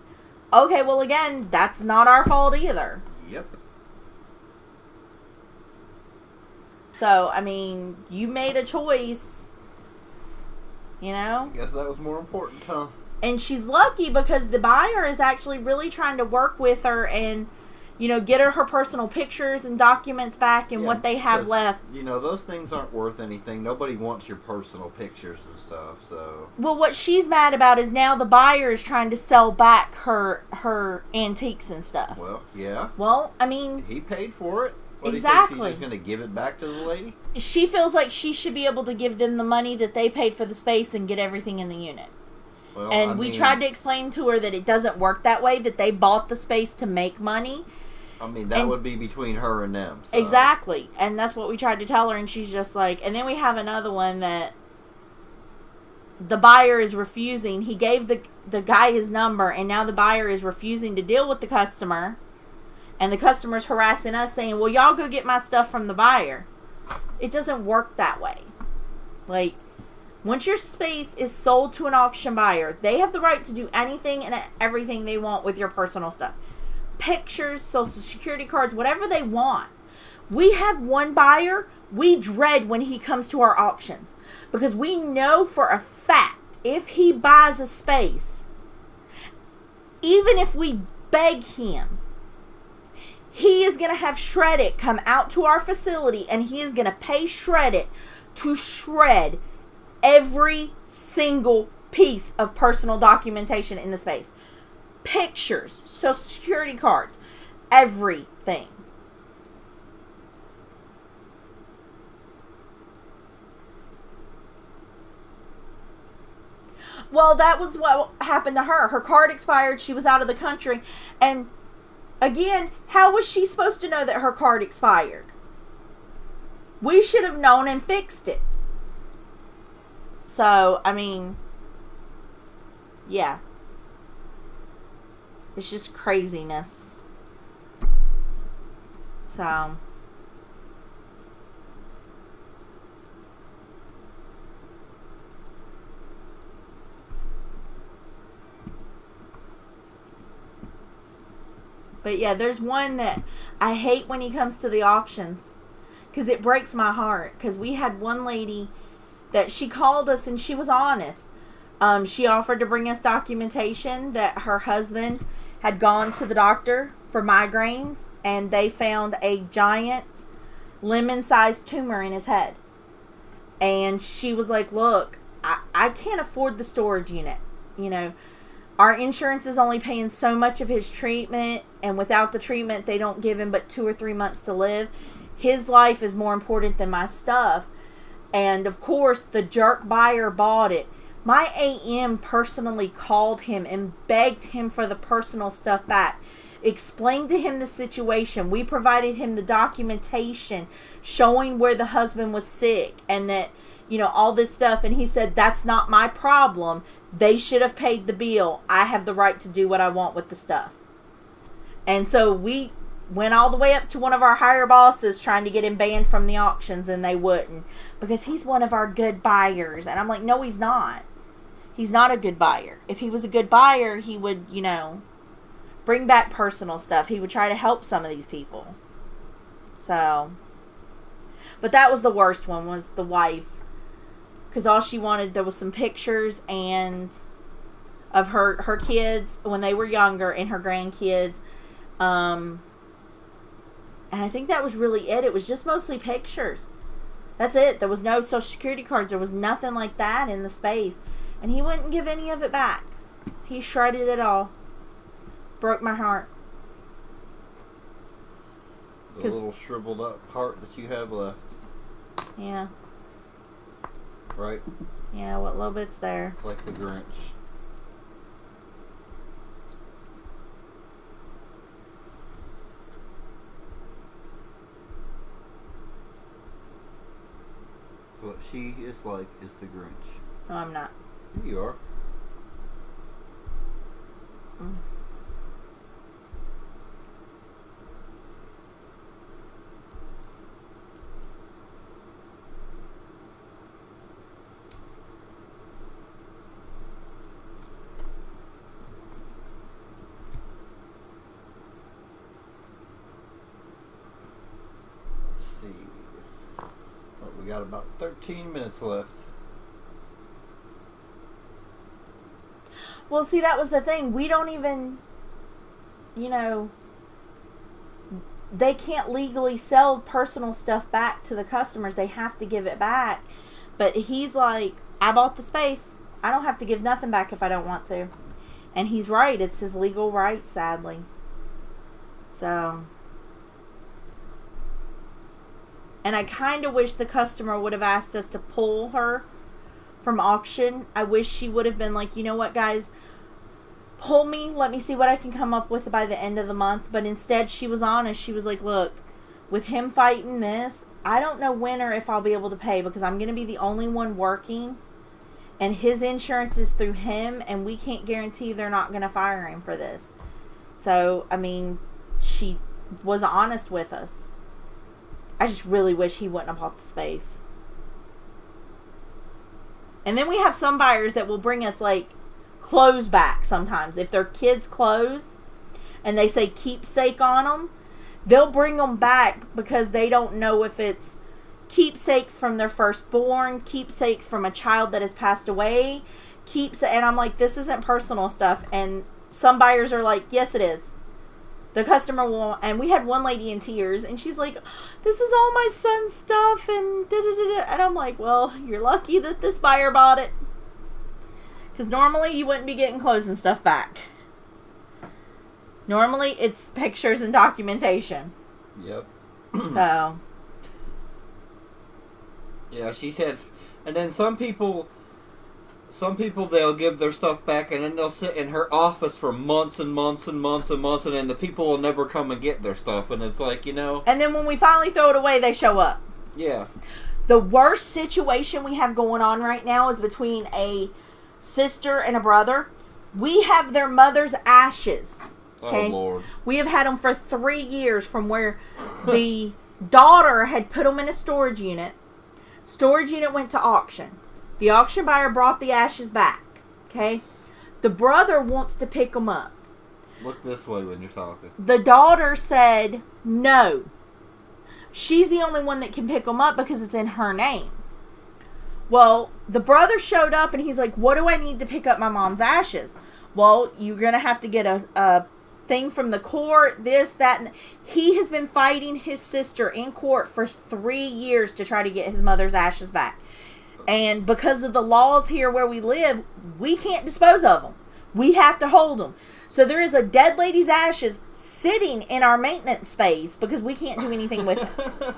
Okay, well, again, that's not our fault either. Yep. So, I mean, you made a choice, you know? Guess that was more important, huh? And she's lucky because the buyer is actually really trying to work with her and, you know, get her personal pictures and documents back and what they have left. You know, those things aren't worth anything. Nobody wants your personal pictures and stuff, so... Well, what she's mad about is now the buyer is trying to sell back her antiques and stuff. Well, yeah. Well, I mean... He paid for it. What exactly. Do you think, she's just going to give it back to the lady? She feels like she should be able to give them the money that they paid for the space and get everything in the unit. Well, and we tried to explain to her that it doesn't work that way, that they bought the space to make money. I mean, that would be between her and them. So. Exactly. And that's what we tried to tell her, and she's just like... And then we have another one that the buyer is refusing. He gave the the guy his number, and now the buyer is refusing to deal with the customer, and the customer's harassing us saying, well, y'all go get my stuff from the buyer. It doesn't work that way. Like, once your space is sold to an auction buyer, they have the right to do anything and everything they want with your personal stuff. Pictures, social security cards, whatever they want. We have one buyer we dread when he comes to our auctions, because we know for a fact if he buys a space, even if we beg him, he is going to have Shred It come out to our facility, and he is going to pay Shred It to shred every single piece of personal documentation in the space. Pictures, social security cards, everything. Well, that was what happened to her. Her card expired. She was out of the country. And again, how was she supposed to know that her card expired? We should have known and fixed it. So, I mean, yeah. It's just craziness. So, but yeah, there's one that I hate when he comes to the auctions, because it breaks my heart. Because we had one lady that she called us and she was honest. She offered to bring us documentation that her husband had gone to the doctor for migraines, and they found a giant lemon-sized tumor in his head. And she was like, look, I can't afford the storage unit. You know, our insurance is only paying so much of his treatment, and without the treatment, they don't give him but 2 or 3 months to live. His life is more important than my stuff. And of course, the jerk buyer bought it. My AM personally called him and begged him for the personal stuff back. Explained to him the situation. We provided him the documentation showing where the husband was sick and that, you know, all this stuff. And he said, that's not my problem. They should have paid the bill. I have the right to do what I want with the stuff. And so we went all the way up to one of our higher bosses trying to get him banned from the auctions, and they wouldn't, because he's one of our good buyers. And I'm like, no, he's not. He's not a good buyer. If he was a good buyer, he would, you know, bring back personal stuff. He would try to help some of these people. So, but that was the worst one, was the wife. Because all she wanted, there was some pictures and of her kids when they were younger and her grandkids. And I think that was really it. It was just mostly pictures. That's it. There was no social security cards. There was nothing like that in the space. And he wouldn't give any of it back. He shredded it all. Broke my heart. The little shriveled up heart that you have left. Yeah. Right? Yeah, what little bit's there. Like the Grinch. So what she is like is the Grinch. No, I'm not. Here you are. Mm. Let's see. Oh, we got about 13 minutes left. Well, see, that was the thing. We don't even, you know, they can't legally sell personal stuff back to the customers. They have to give it back. But he's like, I bought the space. I don't have to give nothing back if I don't want to. And he's right. It's his legal right, sadly. So. And I kind of wish the customer would have asked us to pull her from auction. I wish she would have been like, you know what, guys, pull me, let me see what I can come up with by the end of the month. But instead, she was honest. She was like, look, with him fighting this, I don't know when or if I'll be able to pay, because I'm going to be the only one working, and his insurance is through him, and we can't guarantee they're not going to fire him for this. So, I mean, she was honest with us. I just really wish he wouldn't have bought the space. And then we have some buyers that will bring us, like, clothes back sometimes. If their kids' clothes and they say keepsake on them, they'll bring them back because they don't know if it's keepsakes from their firstborn, keepsakes from a child that has passed away, and I'm like, this isn't personal stuff. And some buyers are like, yes, it is. The customer will, and we had one lady in tears, and she's like, this is all my son's stuff, and da-da-da-da. And I'm like, well, you're lucky that this buyer bought it. Because normally you wouldn't be getting clothes and stuff back. Normally it's pictures and documentation. Yep. So. Yeah, she said, and then some people they'll give their stuff back, and then they'll sit in her office for months and months and months and months, and then the people will never come and get their stuff, and it's like, And then when we finally throw it away, they show up. Yeah. The worst situation we have going on right now is between a sister and a brother. We have their mother's ashes. Okay? Oh, Lord. We have had them for 3 years from where the daughter had put them in a storage unit. Storage unit went to auction. The auction buyer brought the ashes back. Okay? The brother wants to pick them up. Look this way when you're talking. The daughter said no. She's the only one that can pick them up because it's in her name. Well, the brother showed up and he's like, what do I need to pick up my mom's ashes? Well, you're going to have to get a thing from the court, this, that, and he has been fighting his sister in court for 3 years to try to get his mother's ashes back. And because of the laws here where we live, we can't dispose of them. We have to hold them. So there is a dead lady's ashes sitting in our maintenance space because we can't do anything with it.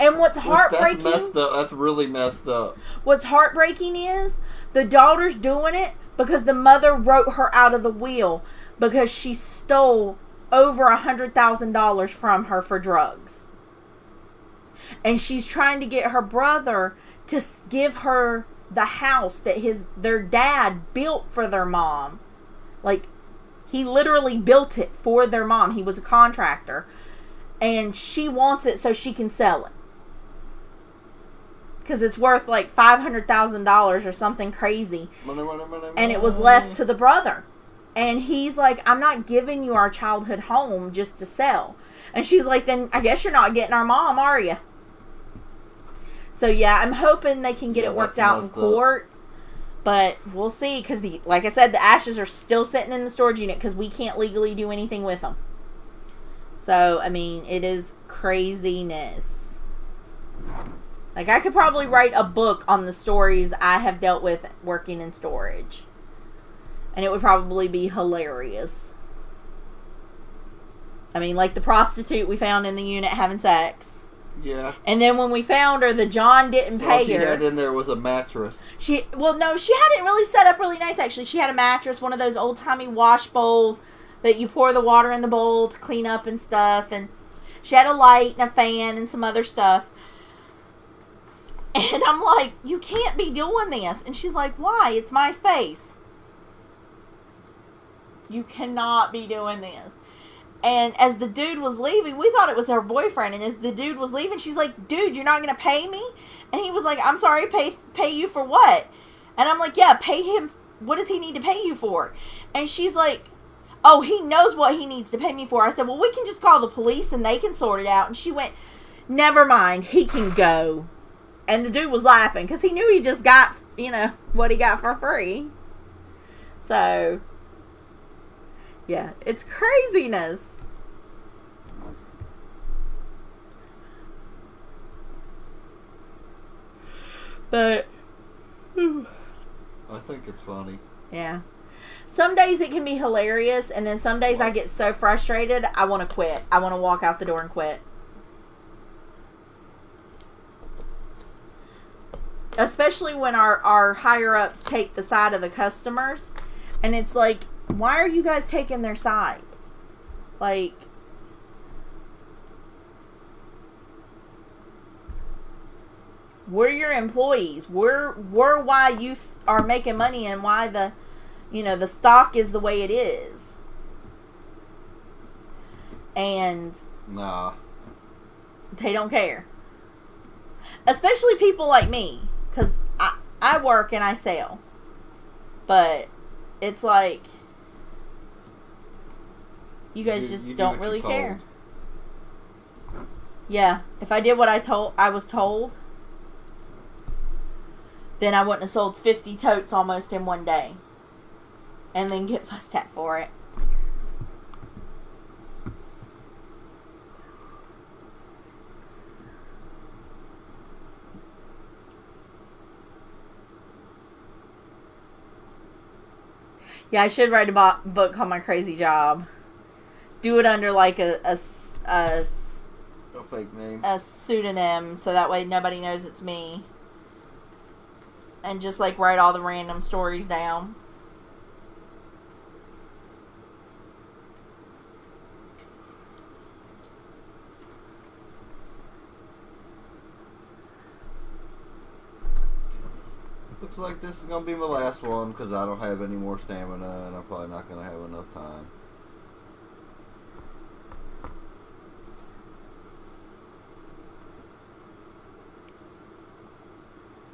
And what's heartbreaking... That's messed up. That's really messed up. What's heartbreaking is the daughter's doing it because the mother wrote her out of the will because she stole over $100,000 from her for drugs. And she's trying to get her brother to give her the house that their dad built for their mom. Like, he literally built it for their mom. He was a contractor. And she wants it so she can sell it. Because it's worth like $500,000 or something crazy. Money. And it was left to the brother. And he's like, I'm not giving you our childhood home just to sell. And she's like, then I guess you're not getting our mom, are you? So yeah, I'm hoping they can get it worked out in court. But we'll see. Because like I said, the ashes are still sitting in the storage unit because we can't legally do anything with them. So, I mean, it is craziness. Like, I could probably write a book on the stories I have dealt with working in storage. And it would probably be hilarious. I mean, like the prostitute we found in the unit having sex. Yeah. And then when we found her, the John didn't pay her. All she had in there was a mattress. She had it really set up really nice, actually. She had a mattress, one of those old-timey wash bowls that you pour the water in the bowl to clean up and stuff. And she had a light and a fan and some other stuff. And I'm like, you can't be doing this. And she's like, why? It's my space. You cannot be doing this. And as the dude was leaving, we thought it was her boyfriend. And as the dude was leaving, she's like, dude, you're not going to pay me? And he was like, I'm sorry, pay you for what? And I'm like, yeah, pay him. What does he need to pay you for? And she's like, oh, he knows what he needs to pay me for. I said, well, we can just call the police and they can sort it out. And she went, never mind, he can go. And the dude was laughing because he knew he just got, what he got for free. So, yeah, it's craziness. But I think it's funny. Yeah. Some days it can be hilarious, and then some days I get so frustrated, I want to quit. I want to walk out the door and quit. Especially when our higher-ups take the side of the customers. And it's like, why are you guys taking their sides? Like, We're your employees. We're why you are making money and why the stock is the way it is. And nah, they don't care. Especially people like me, because I work and I sell. But it's like, you guys just don't really care. Yeah, if I did what I was told, then I wouldn't have sold 50 totes almost in one day. And then get fussed at for it. Yeah, I should write a book called My Crazy Job. Do it under like a fake name. A pseudonym, so that way nobody knows it's me. And just like write all the random stories down. Looks like this is going to be my last one because I don't have any more stamina and I'm probably not going to have enough time.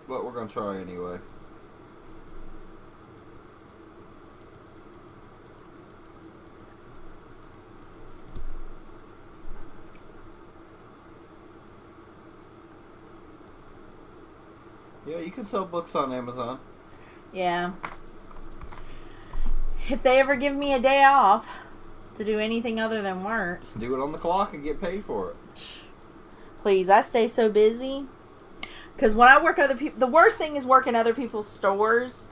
But we're going to try anyway. Yeah, you can sell books on Amazon. Yeah. If they ever give me a day off to do anything other than work. Just do it on the clock and get paid for it. Please, I stay so busy. Because when I work other people, the worst thing is working other people's stores.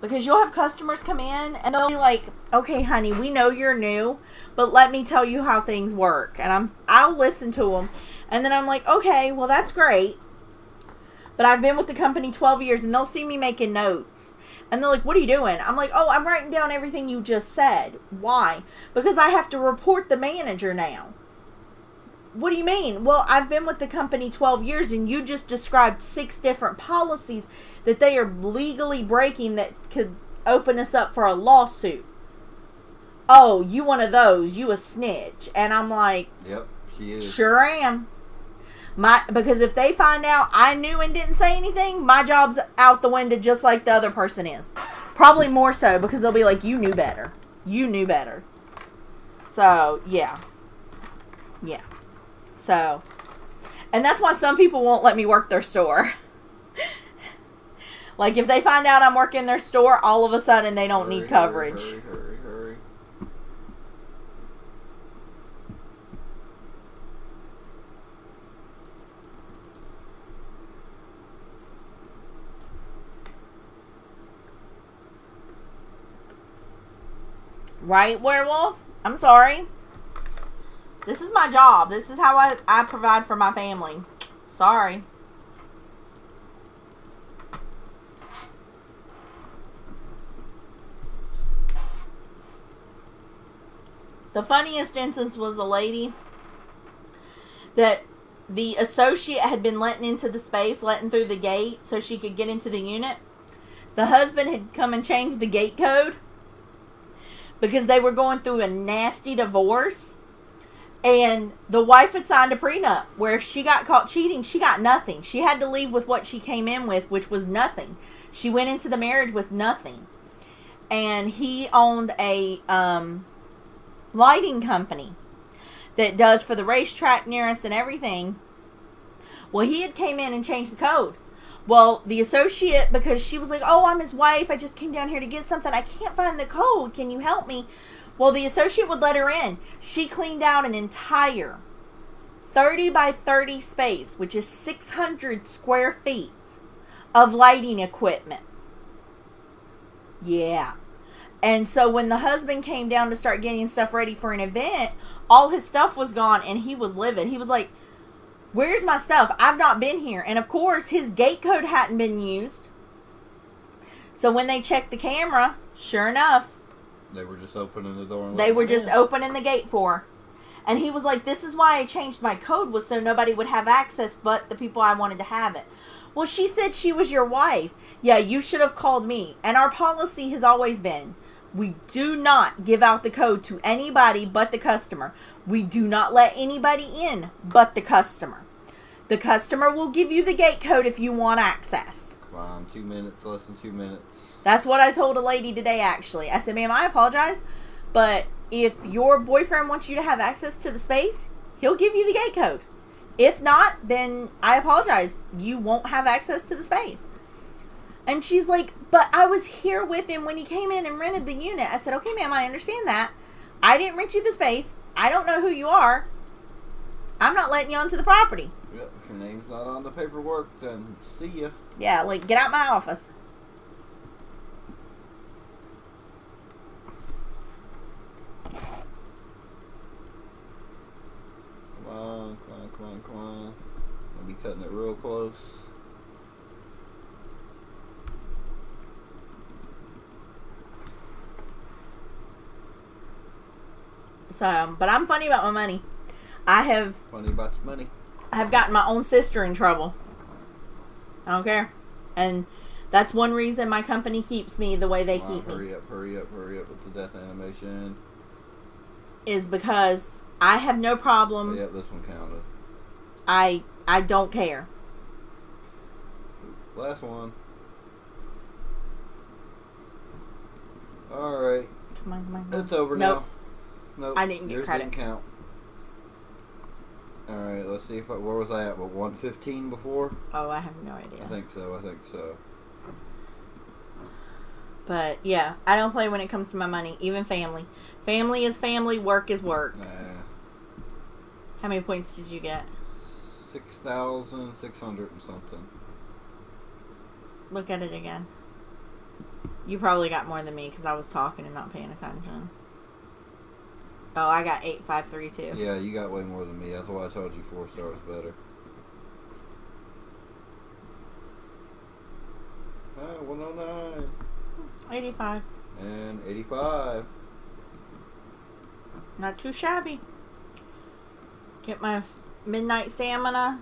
Because you'll have customers come in and they'll be like, okay, honey, we know you're new, but let me tell you how things work. And I'll listen to them. And then I'm like, okay, well, that's great. But I've been with the company 12 years, and they'll see me making notes. And they're like, what are you doing? I'm like, oh, I'm writing down everything you just said. Why? Because I have to report the manager now. What do you mean? Well, I've been with the company 12 years, and you just described 6 different policies that they are legally breaking that could open us up for a lawsuit. Oh, you one of those. You a snitch. And I'm like, yep, she is. Sure am. Because if they find out I knew and didn't say anything, my job's out the window just like the other person is. Probably more so because they'll be like, you knew better. You knew better. So, yeah. Yeah. So, and that's why some people won't let me work their store. Like, if they find out I'm working their store, all of a sudden they don't need coverage. Hurry. Right, werewolf? I'm sorry. This is my job. This is how I provide for my family. Sorry. The funniest instance was a lady that the associate had been letting into the space, letting through the gate so she could get into the unit. The husband had come and changed the gate code because they were going through a nasty divorce. And the wife had signed a prenup where if she got caught cheating, she got nothing. She had to leave with what she came in with, which was nothing. She went into the marriage with nothing. And he owned a lighting company that does for the racetrack near us and everything. Well, he had came in and changed the code. Well, the associate, because she was like, oh, I'm his wife. I just came down here to get something. I can't find the code. Can you help me? Well, the associate would let her in. She cleaned out an entire 30 by 30 space, which is 600 square feet of lighting equipment. Yeah. And so when the husband came down to start getting stuff ready for an event, all his stuff was gone and he was livid. He was like, where's my stuff? I've not been here. And of course, his gate code hadn't been used. So when they checked the camera, sure enough, they were just opening the door. They were just opening the gate for her. And he was like, this is why I changed my code, was so nobody would have access but the people I wanted to have it. Well, she said she was your wife. Yeah, you should have called me. And our policy has always been, we do not give out the code to anybody but the customer. We do not let anybody in but the customer. The customer will give you the gate code if you want access. Come on, 2 minutes, less than 2 minutes. That's what I told a lady today, actually. I said, ma'am, I apologize, but if your boyfriend wants you to have access to the space, he'll give you the gate code. If not, then I apologize. You won't have access to the space. And she's like, but I was here with him when he came in and rented the unit. I said, okay, ma'am, I understand that. I didn't rent you the space. I don't know who you are. I'm not letting you onto the property. Yep, if your name's not on the paperwork, then see ya. Yeah, like, get out my office. Come on, come on, come on, come on. I'll be cutting it real close. So, but I'm funny about my money. Funny about your money. I have gotten my own sister in trouble. I don't care. And that's one reason my company keeps me the way they keep me. Hurry up, hurry up, hurry up with the death animation. Is because I have no problem. Yep, this one counted. I don't care. Last one. Alright. Come on, come on, come on. It's over Nope. now. Nope. I didn't get Yours credit. Didn't count. Alright, let's see if where was I at? What, 115 before? Oh, I have no idea. I think so. But yeah, I don't play when it comes to my money. Even family. Family is family, work is work. Nah. How many points did you get? 6,600 and something. Look at it again. You probably got more than me because I was talking and not paying attention. Oh, I got 8,532. Yeah, you got way more than me. That's why I told you 4 stars better. 109. 85. And 85. Not too shabby. Get my midnight stamina.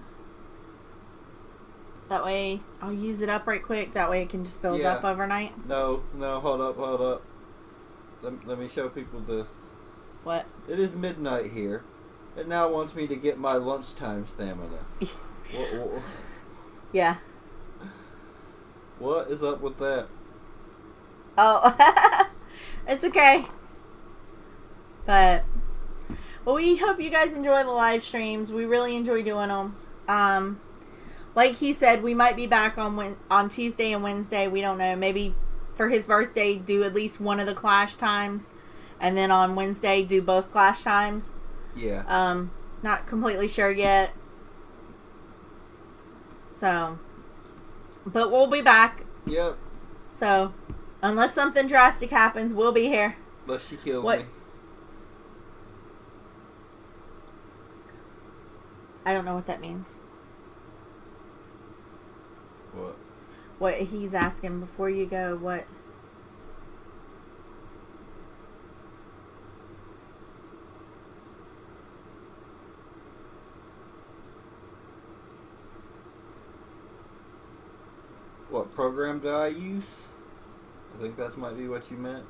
That way I'll use it up right quick. That way it can just build up overnight. No, hold up. Let me show people this. What? It is midnight here. It now wants me to get my lunchtime stamina. what? Yeah. What is up with that? Oh, it's okay. But we hope you guys enjoy the live streams. We really enjoy doing them. Like he said, we might be back on Tuesday and Wednesday. We don't know. Maybe for his birthday, do at least one of the clash times, and then on Wednesday do both clash times. Yeah. Not completely sure yet. So, but we'll be back. Yep. So, unless something drastic happens, we'll be here. Unless she kills What? me. I don't know what that means. What? What he's asking before you go, what? What program do I use? I think that might be what you meant.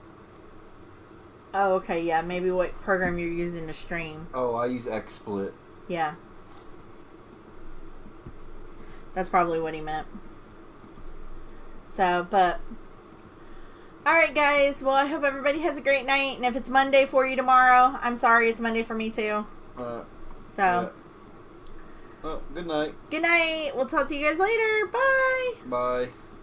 Oh, okay, yeah. Maybe what program you're using to stream. Oh, I use XSplit. Yeah. That's probably what he meant. So, but... Alright, guys. Well, I hope everybody has a great night. And if it's Monday for you tomorrow, I'm sorry. It's Monday for me, too. So... Yeah. Oh, good night. Good night. We'll talk to you guys later. Bye. Bye.